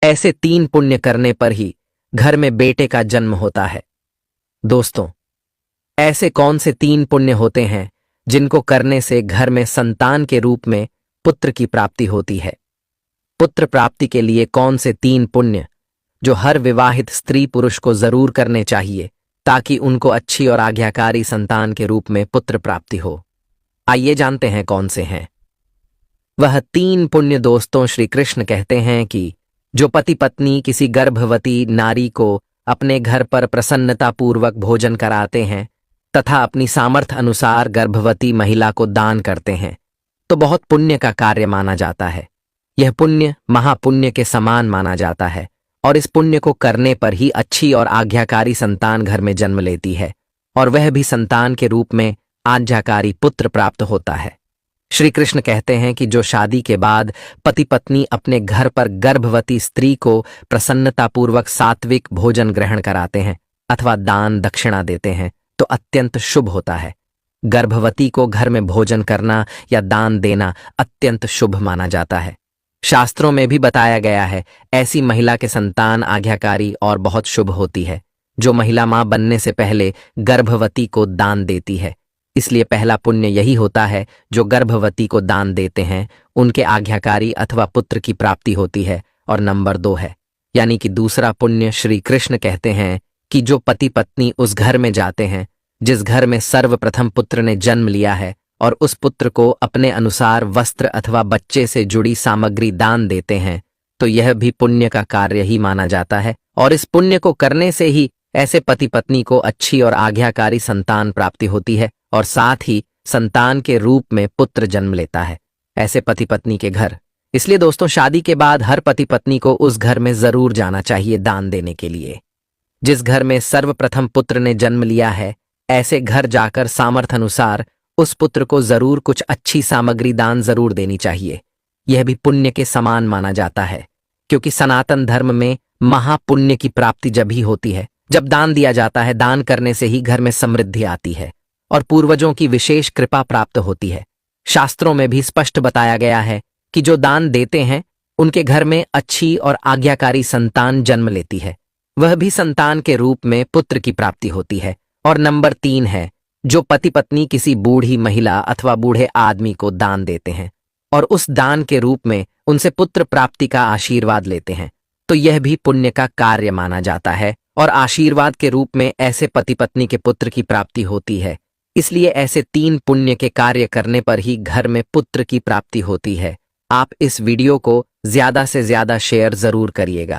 ऐसे 3 पुण्य करने पर ही घर में बेटे का जन्म होता है। दोस्तों, ऐसे कौन से 3 पुण्य होते हैं जिनको करने से घर में संतान के रूप में पुत्र की प्राप्ति होती है? पुत्र प्राप्ति के लिए कौन से 3 पुण्य जो हर विवाहित स्त्री पुरुष को जरूर करने चाहिए ताकि उनको अच्छी और आज्ञाकारी संतान के रूप में पुत्र प्राप्ति हो? आइए जानते हैं कौन से हैं वह 3 पुण्य। दोस्तों, श्री कृष्ण कहते हैं कि जो पति पत्नी किसी गर्भवती नारी को अपने घर पर प्रसन्नतापूर्वक भोजन कराते हैं तथा अपनी सामर्थ्य अनुसार गर्भवती महिला को दान करते हैं तो बहुत पुण्य का कार्य माना जाता है। यह पुण्य महापुण्य के समान माना जाता है और इस पुण्य को करने पर ही अच्छी और आज्ञाकारी संतान घर में जन्म लेती है और वह भी संतान के रूप में आज्ञाकारी पुत्र प्राप्त होता है। श्री कृष्ण कहते हैं कि जो शादी के बाद पति पत्नी अपने घर पर गर्भवती स्त्री को प्रसन्नतापूर्वक सात्विक भोजन ग्रहण कराते हैं अथवा दान दक्षिणा देते हैं तो अत्यंत शुभ होता है। गर्भवती को घर में भोजन करना या दान देना अत्यंत शुभ माना जाता है। शास्त्रों में भी बताया गया है ऐसी महिला के संतान आज्ञाकारी और बहुत शुभ होती है जो महिला मां बनने से पहले गर्भवती को दान देती है। इसलिए पहला पुण्य यही होता है जो गर्भवती को दान देते हैं उनके आज्ञाकारी अथवा पुत्र की प्राप्ति होती है। और नंबर 2 है, यानी कि दूसरा पुण्य श्री कृष्ण कहते हैं कि जो पति पत्नी उस घर में जाते हैं जिस घर में सर्वप्रथम पुत्र ने जन्म लिया है और उस पुत्र को अपने अनुसार वस्त्र अथवा बच्चे से जुड़ी सामग्री दान देते हैं तो यह भी पुण्य का कार्य ही माना जाता है। और इस पुण्य को करने से ही ऐसे पति पत्नी को अच्छी और आज्ञाकारी संतान प्राप्ति होती है और साथ ही संतान के रूप में पुत्र जन्म लेता है ऐसे पति पत्नी के घर। इसलिए दोस्तों, शादी के बाद हर पति पत्नी को उस घर में जरूर जाना चाहिए दान देने के लिए। जिस घर में सर्वप्रथम पुत्र ने जन्म लिया है ऐसे घर जाकर सामर्थ्य अनुसार उस पुत्र को जरूर कुछ अच्छी सामग्री दान जरूर देनी चाहिए। यह भी पुण्य के समान माना जाता है क्योंकि सनातन धर्म में महापुण्य की प्राप्ति जब ही होती है जब दान दिया जाता है। दान करने से ही घर में समृद्धि आती है और पूर्वजों की विशेष कृपा प्राप्त होती है। शास्त्रों में भी स्पष्ट बताया गया है कि जो दान देते हैं उनके घर में अच्छी और आज्ञाकारी संतान जन्म लेती है, वह भी संतान के रूप में पुत्र की प्राप्ति होती है। और नंबर 3 है, जो पति पत्नी किसी बूढ़ी महिला अथवा बूढ़े आदमी को दान देते हैं और उस दान के रूप में उनसे पुत्र प्राप्ति का आशीर्वाद लेते हैं तो यह भी पुण्य का कार्य माना जाता है और आशीर्वाद के रूप में ऐसे पति पत्नी के पुत्र की प्राप्ति होती है। इसलिए ऐसे 3 पुण्य के कार्य करने पर ही घर में पुत्र की प्राप्ति होती है। आप इस वीडियो को ज्यादा से ज्यादा शेयर जरूर करिएगा।